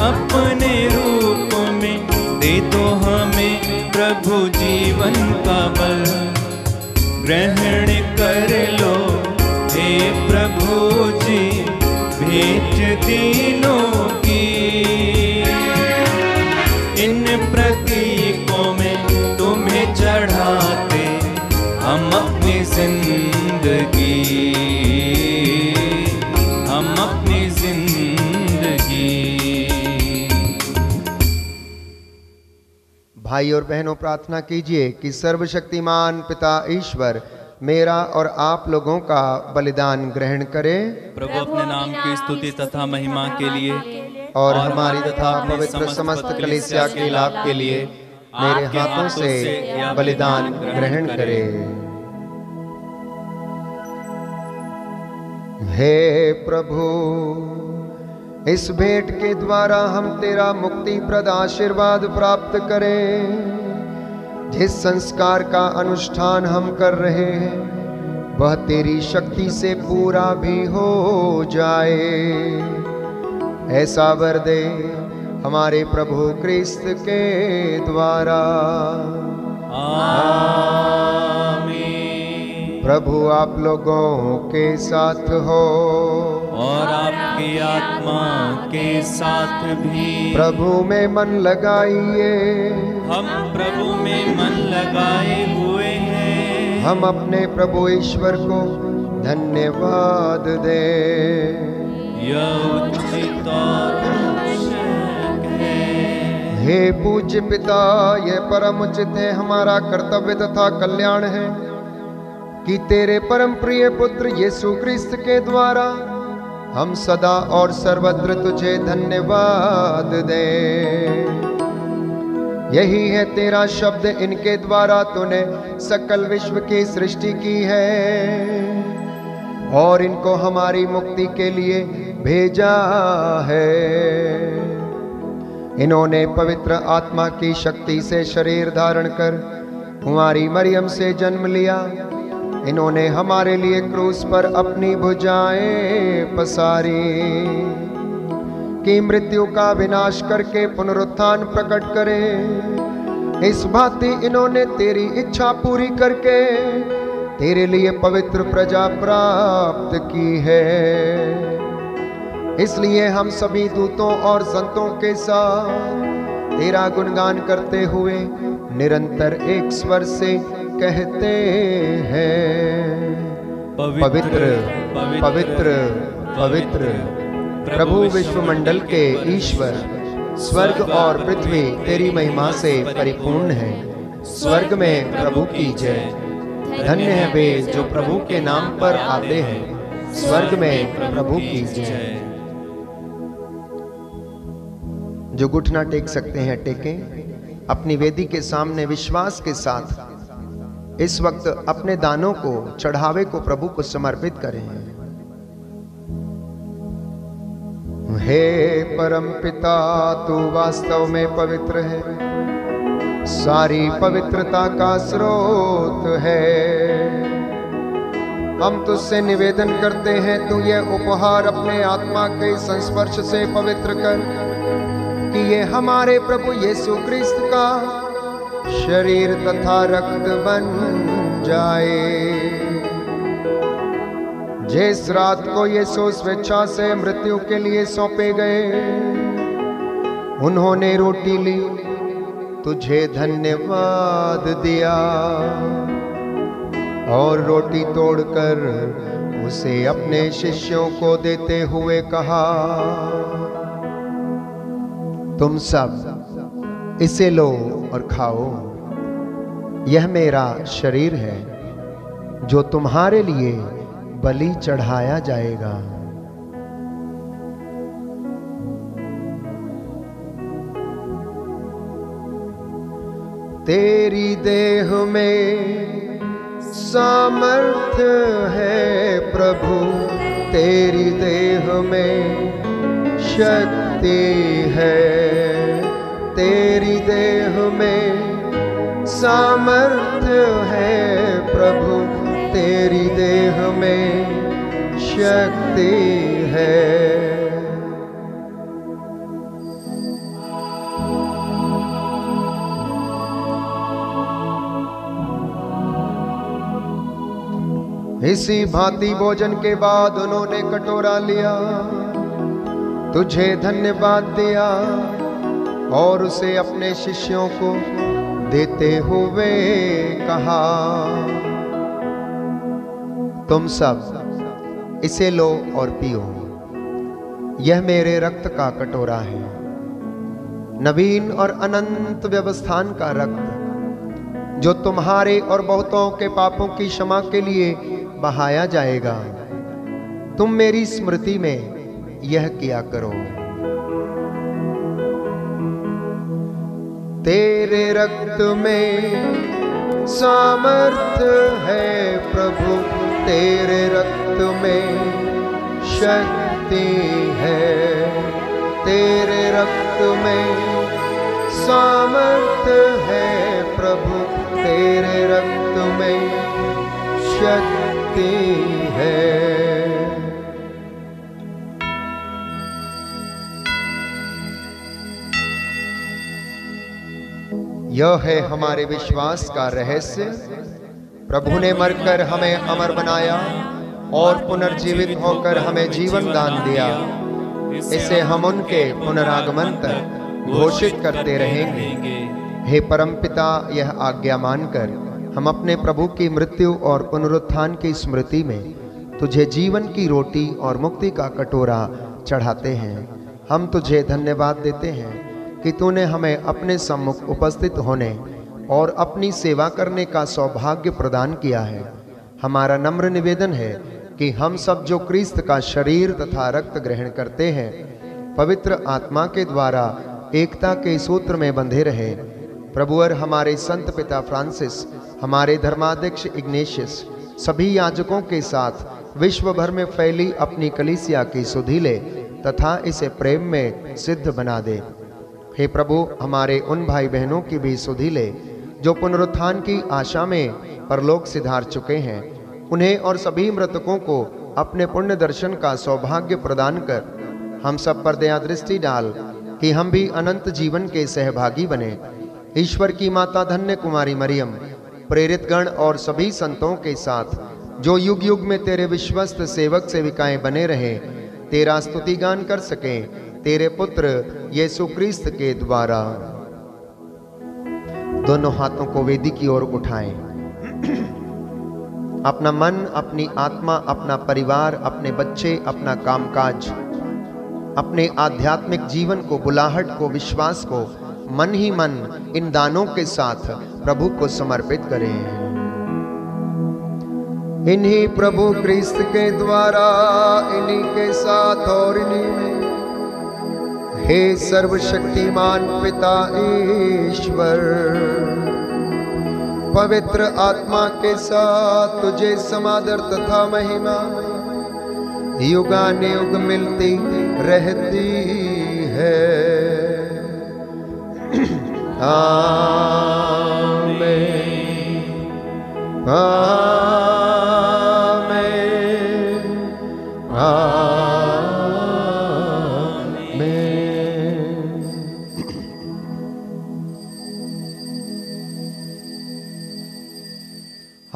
अपने रूप में, दे दो हमें प्रभु जीवन का बल। ग्रहण कर लो हे प्रभु जी भेंट दीनों की, इन प्रतीकों में तुम्हें चढ़ाते हम अपनी जिंदगी, हम अपनी जिंदगी। भाई और बहनों, प्रार्थना कीजिए कि सर्वशक्तिमान पिता ईश्वर मेरा और आप लोगों का बलिदान ग्रहण करे प्रभु अपने नाम की स्तुति तथा महिमा के लिए और हमारी तथा पवित्र समस्त कलीसिया के लाभ के लिए मेरे हाथों से बलिदान ग्रहण करे। हे प्रभु, इस भेंट के द्वारा हम तेरा मुक्तिप्रद आशीर्वाद प्राप्त करें। जिस संस्कार का अनुष्ठान हम कर रहे हैं वह तेरी शक्ति से पूरा भी हो जाए, ऐसा वर दे हमारे प्रभु क्रिस्त के द्वारा। आमीन। प्रभु आप लोगों के साथ हो और आपकी आत्मा के साथ भी। प्रभु में मन लगाइए, हम प्रभु में मन लगाए हुए हैं। हम अपने प्रभु ईश्वर को धन्यवाद दें। यह उचित और आवश्यक है। हे पूज्य पिता, यह परम उचित है, हमारा कर्तव्य तथा कल्याण है कि तेरे परम प्रिय पुत्र यीशु क्रिस्त के द्वारा हम सदा और सर्वत्र तुझे धन्यवाद दें। यही है तेरा शब्द, इनके द्वारा तूने सकल विश्व की सृष्टि की है और इनको हमारी मुक्ति के लिए भेजा है। इन्होंने पवित्र आत्मा की शक्ति से शरीर धारण कर कुंवारी मरियम से जन्म लिया। इन्होंने हमारे लिए क्रूस पर अपनी भुजाएं पसारी कि मृत्यु का विनाश करके पुनरुत्थान प्रकट करे। इस भांति इन्होंने तेरी इच्छा पूरी करके तेरे लिए पवित्र प्रजा प्राप्त की है। इसलिए हम सभी दूतों और संतों के साथ तेरा गुणगान करते हुए निरंतर एक स्वर से कहते हैं, पवित्र पवित्र पवित्र प्रभु विश्वमंडल के ईश्वर, स्वर्ग और पृथ्वी तेरी महिमा से परिपूर्ण है। स्वर्ग में प्रभु की जय। धन्य है वे जो प्रभु के नाम पर आते हैं। स्वर्ग में प्रभु की जय। जो घुटना टेक सकते हैं टेकें। अपनी वेदी के सामने विश्वास के साथ इस वक्त अपने दानों को, चढ़ावे को प्रभु को समर्पित करें। हे परम पिता, तू वास्तव में पवित्र है, सारी पवित्रता का स्रोत है। हम तुझसे निवेदन करते हैं, तू ये उपहार अपने आत्मा के संस्पर्श से पवित्र कर कि ये हमारे प्रभु यीशु क्रिस्त का शरीर तथा रक्त बन जाए। जिस रात को यीशु स्वेच्छा से मृत्यु के लिए सौंपे गए, उन्होंने रोटी ली, तुझे धन्यवाद दिया और रोटी तोड़कर उसे अपने शिष्यों को देते हुए कहा, तुम सब इसे लो और खाओ, यह मेरा शरीर है जो तुम्हारे लिए बलि चढ़ाया जाएगा। तेरी देह में सामर्थ्य है प्रभु, तेरी देह में शक्ति है, तेरी देह में सामर्थ्य है प्रभु, तेरी देह में शक्ति है। इसी भांति भोजन के बाद उन्होंने कटोरा लिया, तुझे धन्यवाद दिया और उसे अपने शिष्यों को देते हुए कहा, तुम सब इसे लो और पियो, यह मेरे रक्त का कटोरा है, नवीन और अनंत व्यवस्थान का रक्त, जो तुम्हारे और बहुतों के पापों की क्षमा के लिए बहाया जाएगा। तुम मेरी स्मृति में यह किया करो। तेरे रक्त में सामर्थ्य है प्रभु, तेरे रक्त में शक्ति है, तेरे रक्त में सामर्थ्य है प्रभु, तेरे रक्त में शक्ति है। यह है हमारे विश्वास का रहस्य, प्रभु ने मरकर हमें अमर बनाया और पुनर्जीवित होकर हमें जीवन दान दिया। इसे हम उनके पुनरागमन तक घोषित करते रहेंगे। हे परमपिता, यह आज्ञा मानकर हम अपने प्रभु की मृत्यु और पुनरुत्थान की स्मृति में तुझे जीवन की रोटी और मुक्ति का कटोरा चढ़ाते हैं। हम तुझे धन्यवाद देते हैं कि तूने हमें अपने सम्मुख उपस्थित होने और अपनी सेवा करने का सौभाग्य प्रदान किया है। हमारा नम्र निवेदन है कि हम सब जो क्रिस्त का शरीर तथा रक्त ग्रहण करते हैं, पवित्र आत्मा के द्वारा एकता के सूत्र में बंधे रहे। प्रभुवर हमारे संत पिता फ्रांसिस, हमारे धर्माध्यक्ष इग्नेशियस, सभी याजकों के साथ विश्व भर में फैली अपनी कलीसिया की सुधि ले तथा इसे प्रेम में सिद्ध बना दे। हे प्रभु, हमारे उन भाई बहनों की भी सुधि ले जो पुनरुत्थान की आशा में परलोक सिधार चुके हैं। उन्हें और सभी मृतकों को अपने पुण्य दर्शन का सौभाग्य प्रदान कर हम सब पर दया दृष्टि डाल कि हम भी अनंत जीवन के सहभागी बने। ईश्वर की माता धन्य कुमारी मरियम, प्रेरित गण और सभी संतों के साथ जो युग युग में तेरे विश्वस्त सेवक सेविकाएं बने रहे, तेरा स्तुति गान कर सके, तेरे पुत्र यीशु क्रिस्त के द्वारा। दोनों हाथों को वेदी की ओर उठाएं। अपना मन, अपनी आत्मा, अपना परिवार, अपने बच्चे, अपना कामकाज, अपने आध्यात्मिक जीवन को, बुलाहट को, विश्वास को मन ही मन इन दानों के साथ प्रभु को समर्पित करें। इन्हीं प्रभु क्रिस्त के द्वारा, इन्हीं के साथ और इन्हीं में, हे सर्वशक्तिमान पिता ईश्वर, पवित्र आत्मा के साथ तुझे समादर तथा महिमा युगानुयुग मिलती रहती है। आमीन, आमीन, आमीन।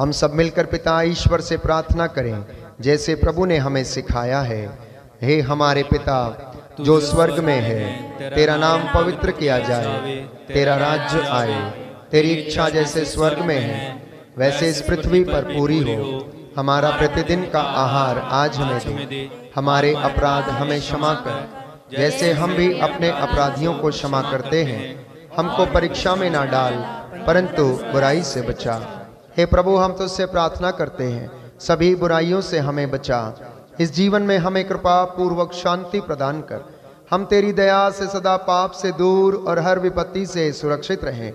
हम सब मिलकर पिता ईश्वर से प्रार्थना करें जैसे प्रभु ने हमें सिखाया है। हे हमारे पिता जो स्वर्ग में है, तेरा नाम पवित्र किया जाए, तेरा राज्य आए, तेरी इच्छा जैसे स्वर्ग में है वैसे इस पृथ्वी पर पूरी हो। हमारा प्रतिदिन का आहार आज हमें दे, हमारे अपराध हमें क्षमा कर जैसे हम भी अपने अपराधियों को क्षमा करते हैं। हमको परीक्षा में ना डाल परंतु बुराई से बचा। हे प्रभु, हम तुझसे प्रार्थना करते हैं सभी बुराइयों से हमें बचा। इस जीवन में हमें कृपा पूर्वक शांति प्रदान कर। हम तेरी दया से सदा पाप से दूर और हर विपत्ति से सुरक्षित रहें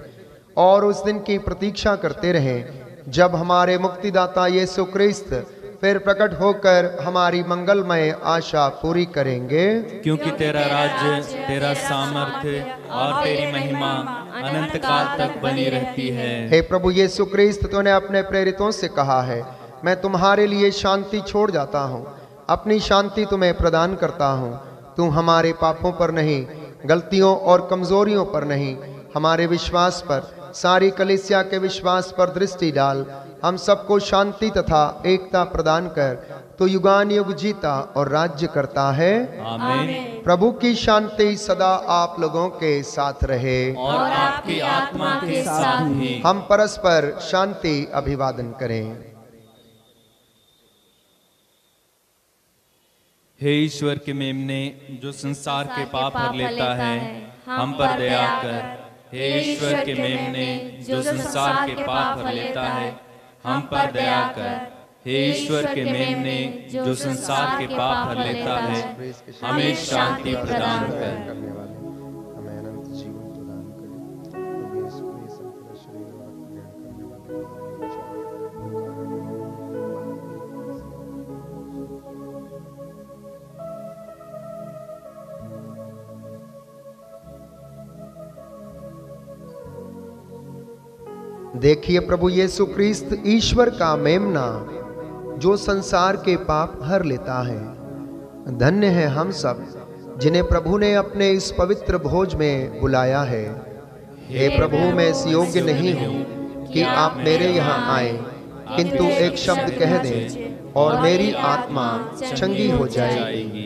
और उस दिन की प्रतीक्षा करते रहें जब हमारे मुक्तिदाता यीशु क्रिस्त फिर प्रकट होकर हमारी मंगलमय आशा पूरी करेंगे। क्योंकि तेरा राज्य, तेरा सामर्थ्य और तेरी महिमा अनंत काल तक बनी रहती है। हे प्रभु यीशु क्रिस्त, तूने अपने प्रेरितों से कहा है, मैं तुम्हारे लिए शांति छोड़ जाता हूँ, अपनी शांति तुम्हें प्रदान करता हूँ। तू हमारे पापों पर नहीं, गलतियों और कमजोरियों पर नहीं, हमारे विश्वास पर, सारी कलीसिया के विश्वास पर दृष्टि डाल। हम सबको शांति तथा एकता प्रदान कर तो युगान युग जीता और राज्य करता है। आमीन। प्रभु की शांति सदा आप लोगों के साथ रहे और आपकी आत्मा के साथ भी। हम परस्पर शांति अभिवादन करें। हे ईश्वर के मेमने जो संसार के पाप हर लेता है, हम पर दया कर। हे ईश्वर के मेमने जो संसार के पाप हर लेता है, हम पर दया कर। हे ईश्वर के मेमने जो संसार के पाप हर लेता है, हमें शांति प्रदान कर। हमें अनंत जीवन प्रदान करे। प्रभु यीशु क्रिस्त अपना शरीर और आत्मा ग्रहण करने वाले देखिए प्रभु यीशु क्रिस्त ईश्वर का मेमना जो संसार के पाप हर लेता है। धन्य है हम सब जिन्हें प्रभु ने अपने इस पवित्र भोज में बुलाया है। हे प्रभु, मैं इस योग्य नहीं हूँ कि आप मेरे यहाँ आए, किंतु एक शब्द कह दें और मेरी आत्मा चंगी हो जाएगी।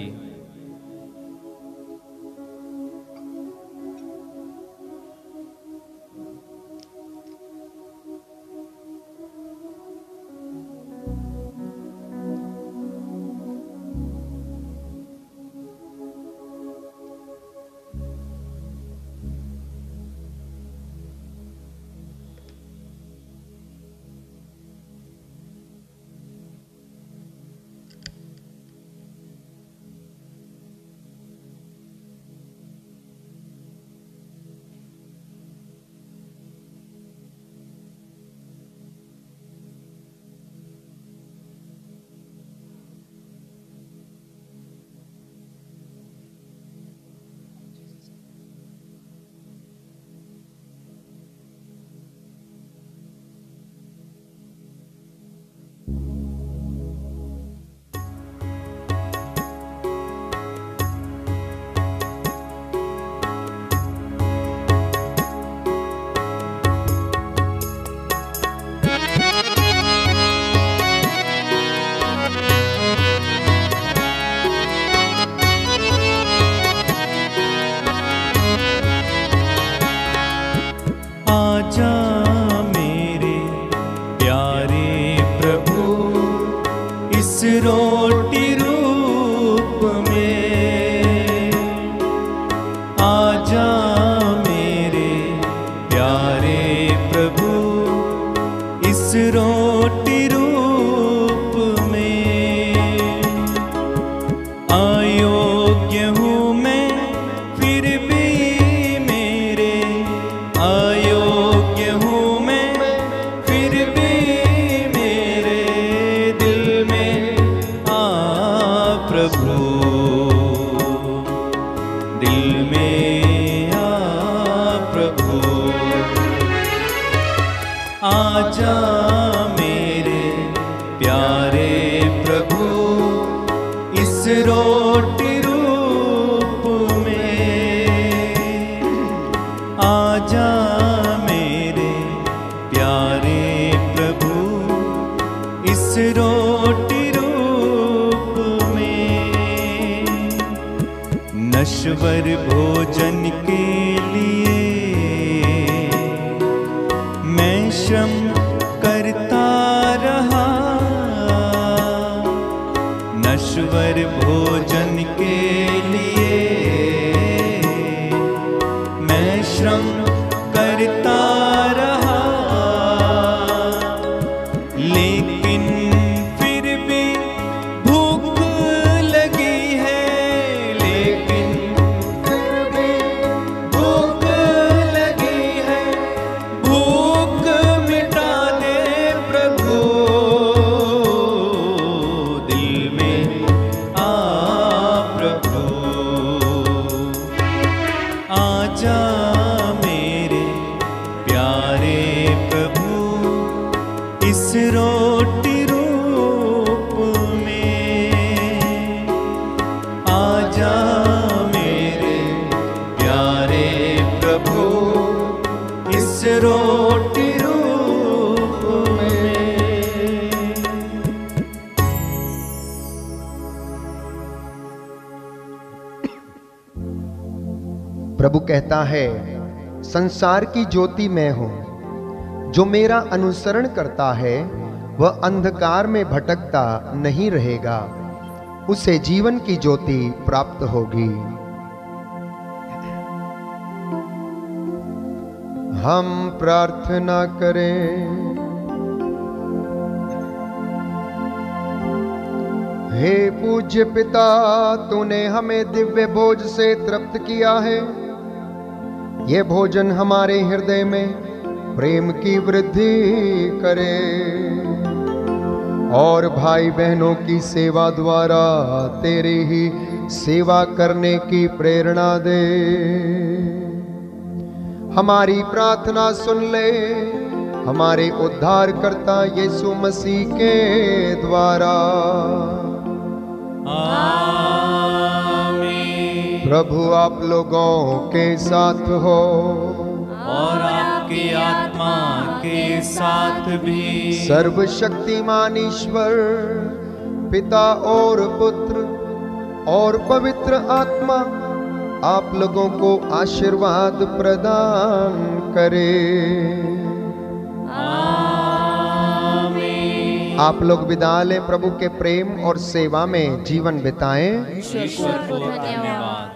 रोटी रूप में आजा मेरे प्यारे प्रभु, इस रोटी रूप में अयोग्य हूँ मैं फिर भी मेरे, अयोग्य हूँ मैं फिर भी मेरे दिल में आ प्रभु, दिल में आ प्रभु, आजा मेरे प्यारे प्रभु, इस रोटी रूप में आजा मेरे प्यारे प्रभु, इस रोटी रूप में, नश्वर भोजन के लिए मैं श्रम करता रहा। नश्वर भोजन के लिए मैं श्रम करता रहा, लेकिन फिर भी भूख लगी है, लेकिन फिर भी भूख लगी है। भूख मिटा दे प्रभु, दिल में आ प्रभु, आजा मेरे प्यारे प्रभु, इस रोटी रूप में। आजा मेरे प्यारे प्रभु, इस रोटी रूप में। प्रभु कहता है, संसार की ज्योति मैं हूं, जो मेरा अनुसरण करता है वह अंधकार में भटकता नहीं रहेगा, उसे जीवन की ज्योति प्राप्त होगी। हम प्रार्थना करें। हे पूज्य पिता, तूने हमें दिव्य भोज से तृप्त किया है। ये भोजन हमारे हृदय में प्रेम की वृद्धि करे और भाई बहनों की सेवा द्वारा तेरी ही सेवा करने की प्रेरणा दे। हमारी प्रार्थना सुन ले, हमारे उद्धारकर्ता यीशु मसीह के द्वारा। आमीन। प्रभु आप लोगों के साथ हो और आपकी आत्मा के साथ भी। सर्वशक्तिमान ईश्वर पिता और पुत्र और पवित्र आत्मा आप लोगों को आशीर्वाद प्रदान करे। आमीन। आप लोग विदा लें, प्रभु के प्रेम और सेवा में जीवन बिताएं। ईश्वर को धन्यवाद।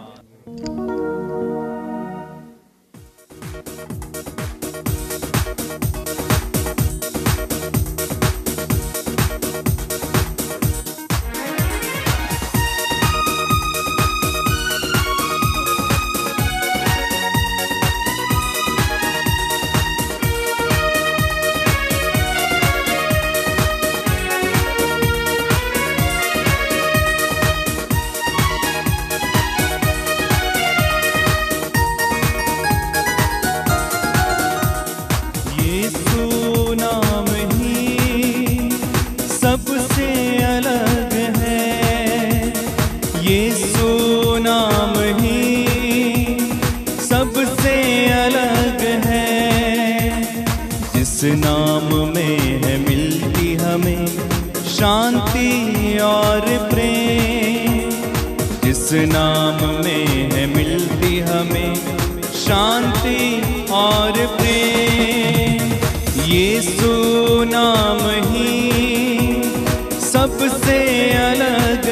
नाम में है मिलती हमें शांति और प्रेम, जिस नाम में है मिलती हमें शांति और प्रेम। यीशु नाम ही सबसे अलग